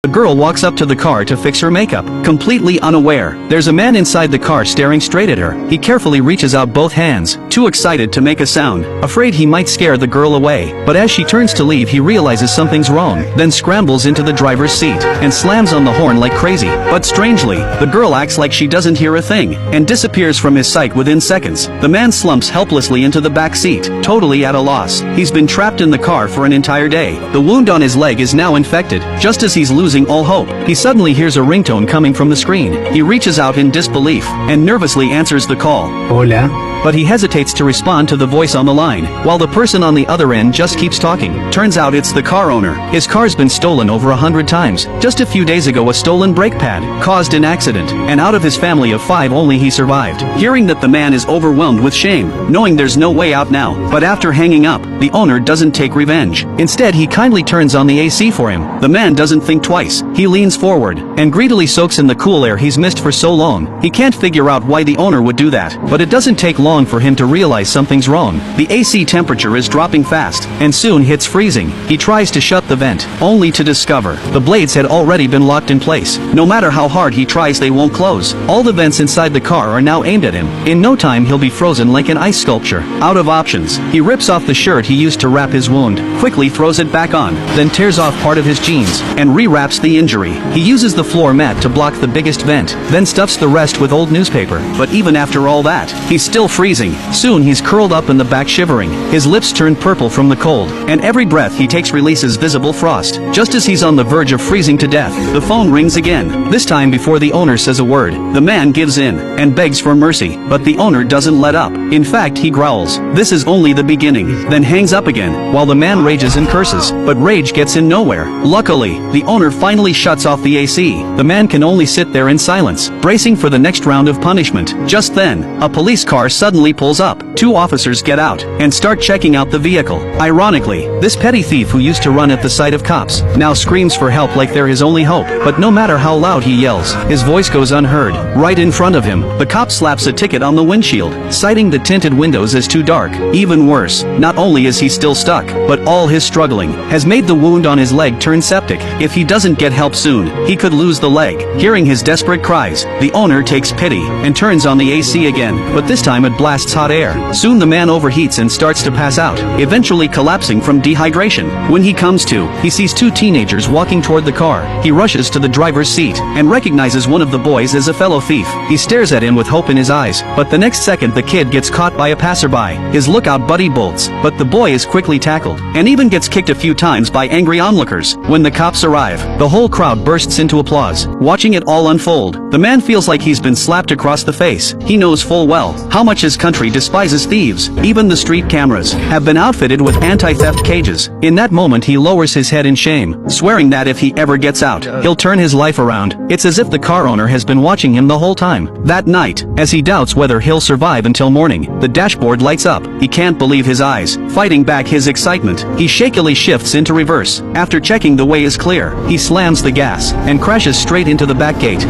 A girl walks up to the car to fix her makeup, completely unaware. There's a man inside the car staring straight at her. He carefully reaches out both hands, too excited to make a sound, afraid he might scare the girl away. But as she turns to leave, he realizes something's wrong, then scrambles into the driver's seat and slams on the horn like crazy. But strangely, the girl acts like she doesn't hear a thing and disappears from his sight within seconds. The man slumps helplessly into the back seat, totally at a loss. He's been trapped in the car for an entire day. The wound on his leg is now infected. Just as he's losing all hope, he suddenly hears a ringtone coming from the screen. He reaches out in disbelief and nervously answers the call. Hola. But he hesitates to respond to the voice on the line, while the person on the other end just keeps talking. Turns out it's the car owner. His car's been stolen over 100 times. Just a few days ago, a stolen brake pad caused an accident, and out of his family of 5 only he survived. Hearing that, the man is overwhelmed with shame, knowing there's no way out now. But after hanging up, the owner doesn't take revenge. Instead, he kindly turns on the AC for him. The man doesn't think twice. He leans forward and greedily soaks in the cool air he's missed for so long. He can't figure out why the owner would do that, but it doesn't take long for him to realize something's wrong. The AC temperature is dropping fast, and soon hits freezing. He tries to shut the vent, only to discover the blades had already been locked in place. No matter how hard he tries, they won't close. All the vents inside the car are now aimed at him. In no time, he'll be frozen like an ice sculpture. Out of options, he rips off the shirt he used to wrap his wound, quickly throws it back on, then tears off part of his jeans and rewraps the injury. He uses the floor mat to block the biggest vent, then stuffs the rest with old newspaper. But even after all that, he's still freezing. Soon he's curled up in the back shivering. His lips turn purple from the cold, and every breath he takes releases visible frost. Just as he's on the verge of freezing to death, the phone rings again. This time before the owner says a word, the man gives in and begs for mercy, but the owner doesn't let up. In fact, he growls, "This is only the beginning," then hangs up again, while the man rages and curses. But rage gets in nowhere. Luckily, the owner finally shuts off the AC. The man can only sit there in silence, bracing for the next round of punishment. Just then, a police car suddenly pulls up. 2 officers get out and start checking out the vehicle. Ironically, this petty thief who used to run at the sight of cops now screams for help like they're his only hope. But no matter how loud he yells, his voice goes unheard. Right in front of him, the cop slaps a ticket on the windshield, citing the tinted windows as too dark. Even worse, not only is he still stuck, but all his struggling has made the wound on his leg turn septic. If he doesn't get help soon, he could lose the leg. Hearing his desperate cries, the owner takes pity and turns on the AC again, but this time it blasts hot air. Soon the man overheats and starts to pass out, eventually collapsing from dehydration. When he comes to, he sees 2 teenagers walking toward the car. He rushes to the driver's seat and recognizes one of the boys as a fellow thief. He stares at him with hope in his eyes, but the next second the kid gets caught by a passerby. His lookout buddy bolts, but the boy is quickly tackled and even gets kicked a few times by angry onlookers. When the cops arrive, the whole crowd bursts into applause. Watching it all unfold, the man feels like he's been slapped across the face. He knows full well how much his country despises thieves. Even the street cameras have been outfitted with anti-theft cages. In that moment, he lowers his head in shame, swearing that if he ever gets out, he'll turn his life around. It's as if the car owner has been watching him the whole time. That night, as he doubts whether he'll survive until morning, the dashboard lights up. He can't believe his eyes. Fighting back his excitement, he shakily shifts into reverse. After checking the way is clear, he slams the gas and crashes straight into the back gate.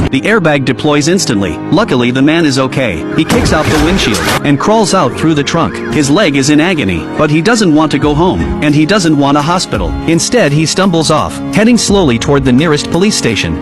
The airbag deploys instantly. Luckily, the man is okay. He kicks out the windshield and crawls out through the trunk. His leg is in agony, but he doesn't want to go home, and he doesn't want a hospital. Instead, he stumbles off, heading slowly toward the nearest police station.